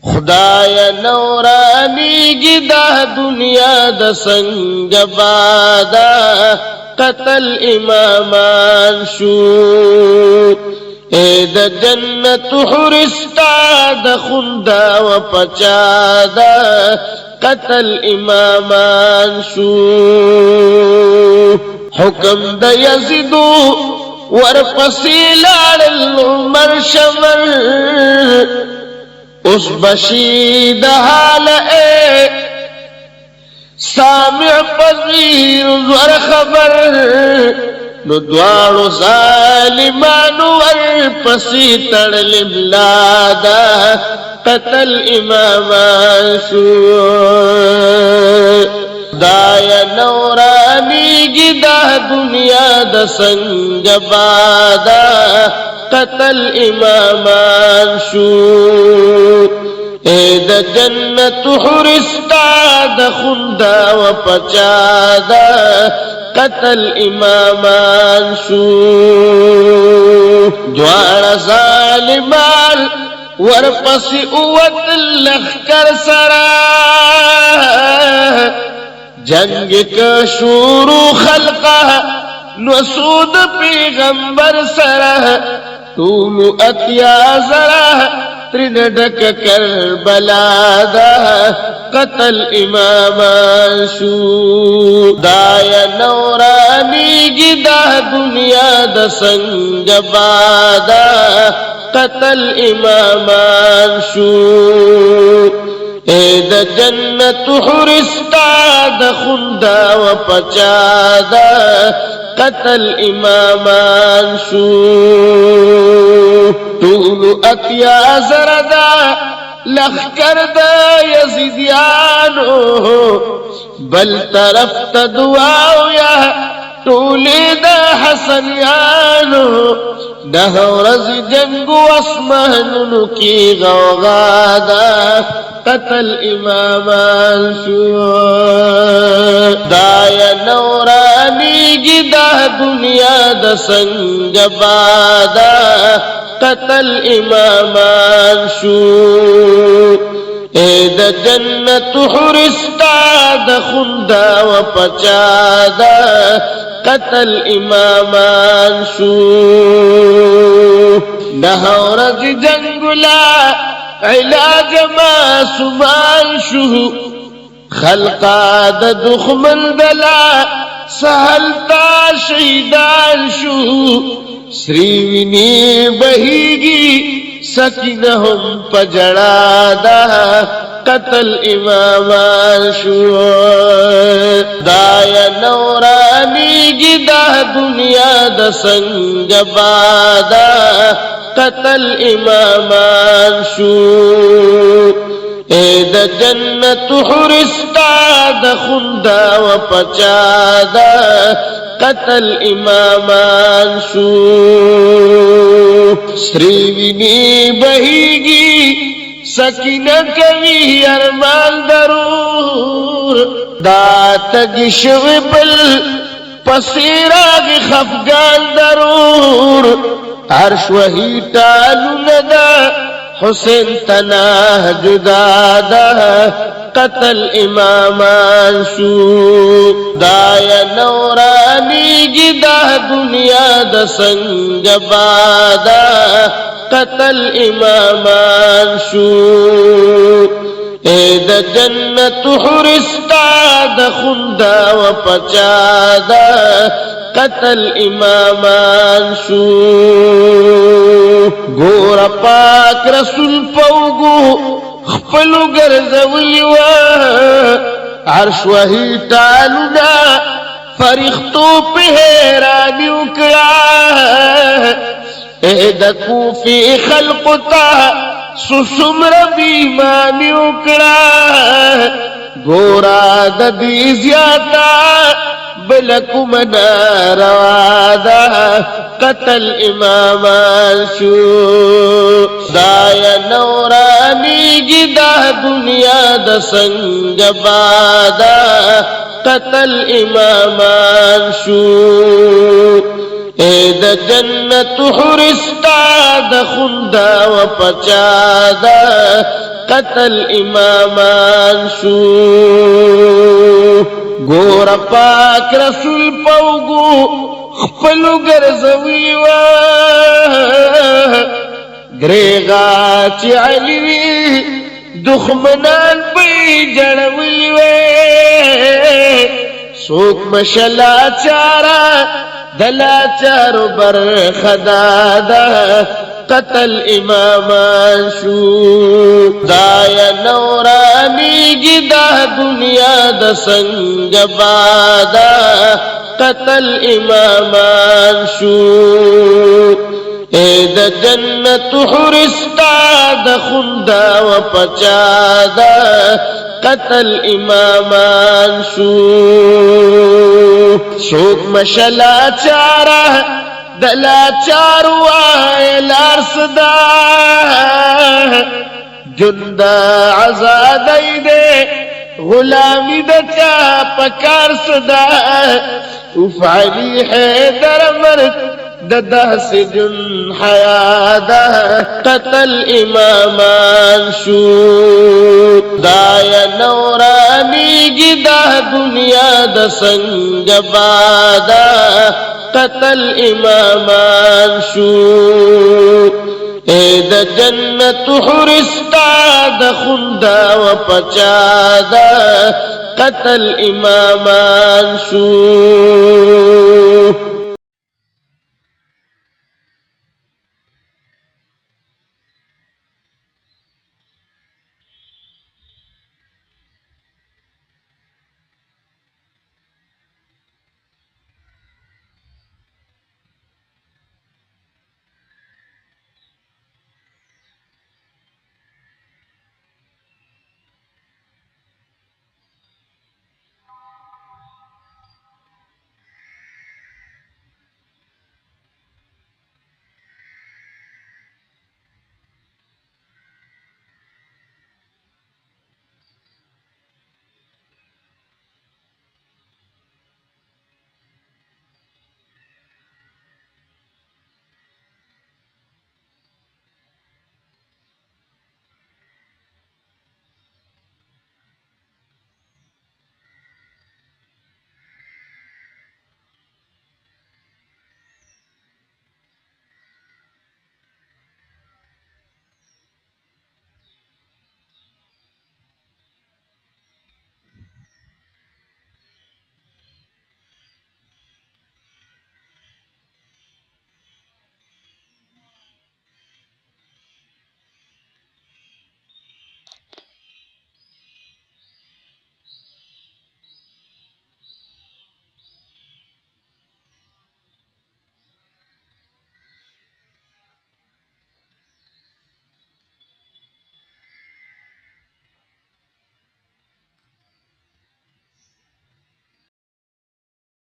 خدایا نورانی گدا دنیا د سنگ بادا قتل امامان شو اے د جنت حرستا د خندا و پچادا قتل امامان شو حکم د یزیدو ورپسی لارل عمر شمر اس بشید حال اے سامع پذیر زور خبر نو دوارو ظالمانو ورپسی تڑل املادا قتل امامان شو دایا نورانی گدا دنیا د سنگ بادا قتل امامان شو اے د جنت حرستا د خندا و پچادا قتل امامان شو دوار ظالمان ورپسی اوت لخکر سرا جنگ کا شروع خلقہ نسود پیغمبر سرا طول اتیا ذرا ترنڈک کربلا دا قتل امامان شو دایا نورانی گدا دنیا د سنگ بادا قتل امامان شو اے د جنت حرستا د خندا و پچادا قتل امامان شو طول اتیا زردا لخکر دا یزیدیانو بل طرف تا دعاو یا طولی دا حسنیانو دہورز جنگو اسمانو کی غوغادا قتل امامان شو دایا نورانی گدا دنیا د سنگ بادا قتل امامان شو اے د جنت حرستا د خندا و پچادا قتل امامان شو نہورز جنگلا علاج ما سمان شو خلقا د دخمن دلا سہلتا شہیدان شو سریوینی بہیگی سکینہم پجڑادا قتل امامان شو دایا نورانی گدا دنیا د سنگ بادا قتل امامان شو اے د جنت حرستا د خندا و پچادا قتل امامان شو سریوینی بہیگی سکینہ کبھی ارمان درور داتگ شوبل پسیراغ خفگان درور عرش وحی ٹالو ندا حسین تناہ جدادا قتل امامان شو دایا نورانی گدا دنیا د سنگ بادا قتل امامان شو اے د جنت حرستا د خندا و پچادا قتل امامان شو گور پاک رسول پوگو خپلو گرزولیوا عرش وحی ٹالونا فرښتو په حیرانی وکړه اے د کوفی خلق تا سسمر بیمانی وکړه ګورا د دې زیاتا بلکو منا روادا قتل امامان شو دایا نورانی گدا دنیا د سنگ بادا قتل امامان شو اے د جنت حرستا د خندا و پچادا قتل امامان شو گور پاک رسول پوگو خپلو گرزوی و گریغا چی علیوی دخمنان پی جڑوی و سوک مشلا چارا دلا چارو بر خدادا قتل امامان شو دایا نورانی گی دا دنیا دا سنگ بادا قتل امامان شو اے دا جنت حرستا دا خندا و پچادا قتل امامان شو سوک مشلا چارا دلا چارو آئے لار صدا جندہ عزادی دے غلامی دا چا پکار صدا افعلی حیدر مرد ددا سے جن حیادا قتل امامان شو دایا نورانی گی دا دنیا دا سنگ بادا قتل امامان شو اے دا جنت حرستا دا خندا و پچادا قتل امامان شو